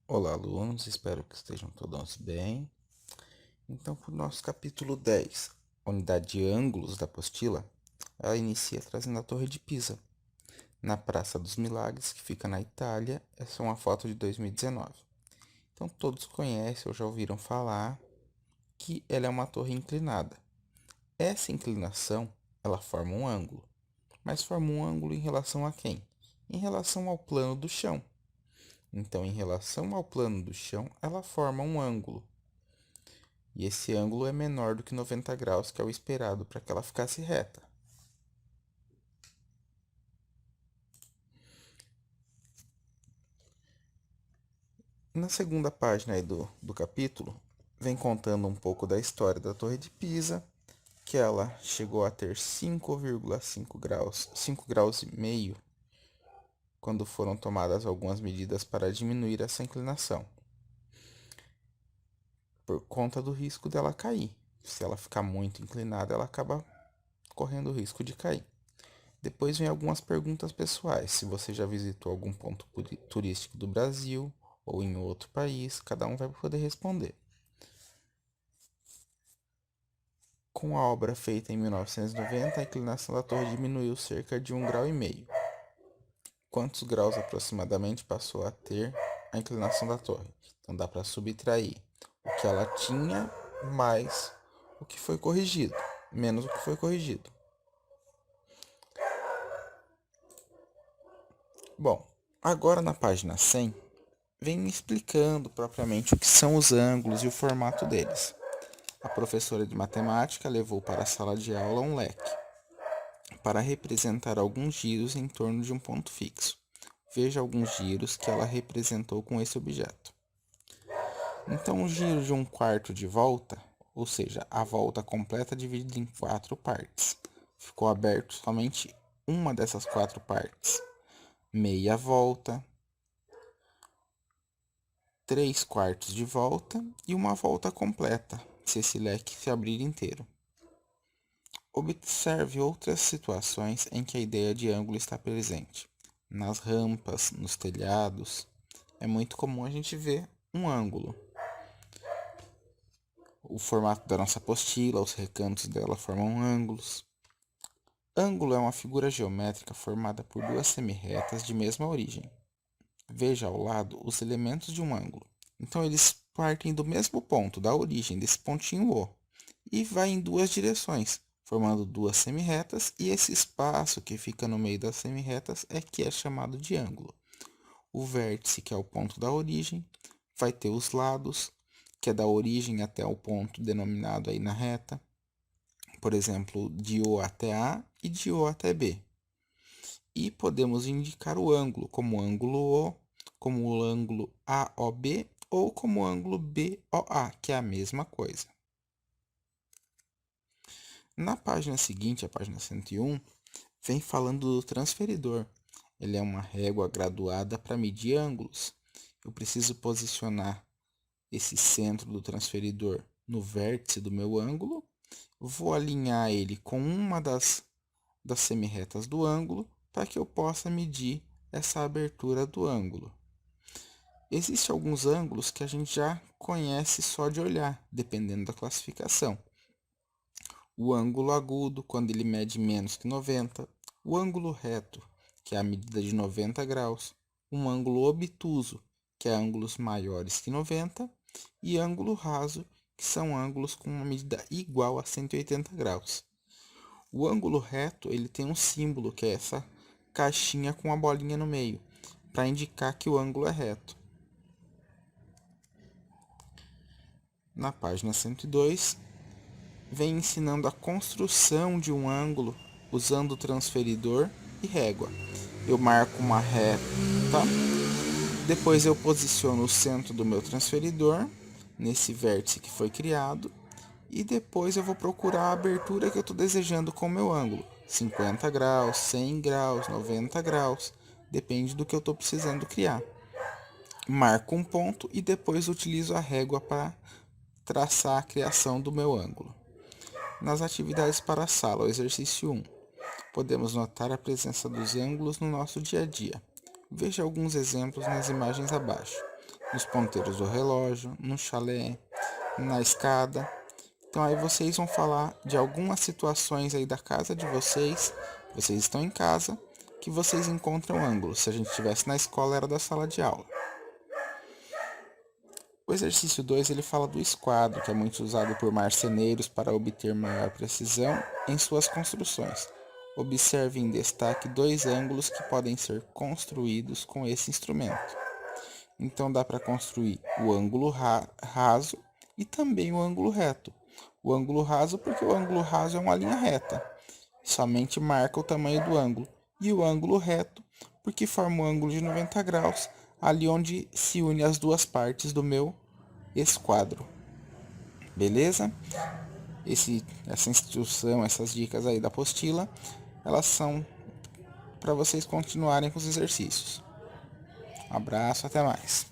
Olá, alunos, espero que estejam todos bem. Então, para o nosso capítulo 10, a unidade de ângulos da apostila, ela inicia trazendo a Torre de Pisa, na Praça dos Milagres, que fica na Itália. Essa é uma foto de 2019. Então, todos conhecem ou já ouviram falar que ela é uma torre inclinada. Essa inclinação, ela forma um ângulo. Mas forma um ângulo em relação a quem? Em relação ao plano do chão. Então, em relação ao plano do chão, ela forma um ângulo. E esse ângulo é menor do que 90 graus, que é o esperado para que ela ficasse reta. Na segunda página aí do capítulo, vem contando um pouco da história da Torre de Pisa, que ela chegou a ter 5,5 graus, 5 graus e meio, quando foram tomadas algumas medidas para diminuir essa inclinação, por conta do risco dela cair. Se ela ficar muito inclinada, ela acaba correndo o risco de cair. Depois vem algumas perguntas pessoais. Se você já visitou algum ponto turístico do Brasil ou em outro país, cada um vai poder responder. Com a obra feita em 1990, a inclinação da torre diminuiu cerca de 1,5 graus. Quantos graus aproximadamente passou a ter a inclinação da torre? Então dá para subtrair o que ela tinha mais o que foi corrigido, menos o que foi corrigido. Bom, agora na página 100, vem me explicando propriamente o que são os ângulos e o formato deles. A professora de matemática levou para a sala de aula um leque para representar alguns giros em torno de um ponto fixo. Veja alguns giros que ela representou com esse objeto. Então, o giro de um quarto de volta, ou seja, a volta completa dividida em 4 partes, ficou aberto somente uma dessas 4 partes. Meia volta, 3 quartos de volta e uma volta completa, se esse leque se abrir inteiro. Observe outras situações em que a ideia de ângulo está presente. Nas rampas, nos telhados, é muito comum a gente ver um ângulo. O formato da nossa apostila, os recantos dela formam ângulos. Ângulo é uma figura geométrica formada por duas semirretas de mesma origem. Veja ao lado os elementos de um ângulo. Então, eles partem do mesmo ponto, da origem desse pontinho O, e vai em duas direções, formando duas semirretas, e esse espaço que fica no meio das semirretas é que é chamado de ângulo. O vértice, que é o ponto da origem, vai ter os lados, que é da origem até o ponto denominado aí na reta, por exemplo, de O até A e de O até B. E podemos indicar o ângulo como ângulo O, como o ângulo AOB ou como ângulo BOA, que é a mesma coisa. Na página seguinte, a página 101, vem falando do transferidor. Ele é uma régua graduada para medir ângulos. Eu preciso posicionar esse centro do transferidor no vértice do meu ângulo. Vou alinhar ele com uma das semirretas do ângulo para que eu possa medir essa abertura do ângulo. Existem alguns ângulos que a gente já conhece só de olhar, dependendo da classificação. O ângulo agudo, quando ele mede menos que 90. O ângulo reto, que é a medida de 90 graus. Um ângulo obtuso, que é ângulos maiores que 90. E ângulo raso, que são ângulos com uma medida igual a 180 graus. O ângulo reto ele tem um símbolo, que é essa caixinha com a bolinha no meio, para indicar que o ângulo é reto. Na página 102, vem ensinando a construção de um ângulo usando o transferidor e régua. Eu marco uma reta, depois eu posiciono o centro do meu transferidor nesse vértice que foi criado e depois eu vou procurar a abertura que eu estou desejando com o meu ângulo. 50 graus, 100 graus, 90 graus, depende do que eu estou precisando criar. Marco um ponto e depois utilizo a régua para traçar a criação do meu ângulo. Nas atividades para a sala, o exercício 1. podemos notar a presença dos ângulos no nosso dia a dia. Veja alguns exemplos nas imagens abaixo. Nos ponteiros do relógio, no chalé, na escada. Então aí vocês vão falar de algumas situações aí da casa de vocês. Vocês estão em casa, que vocês encontram ângulos. Se a gente estivesse na escola, era da sala de aula. O exercício 2 ele fala do esquadro, que é muito usado por marceneiros para obter maior precisão em suas construções. Observe em destaque dois ângulos que podem ser construídos com esse instrumento. Então dá para construir o ângulo raso e também o ângulo reto. O ângulo raso porque o ângulo raso é uma linha reta, somente marca o tamanho do ângulo. E o ângulo reto porque forma um ângulo de 90 graus, ali onde se une as duas partes do meu esquadro. Beleza? Essa instrução, essas dicas aí da apostila, elas são para vocês continuarem com os exercícios. Um abraço, até mais.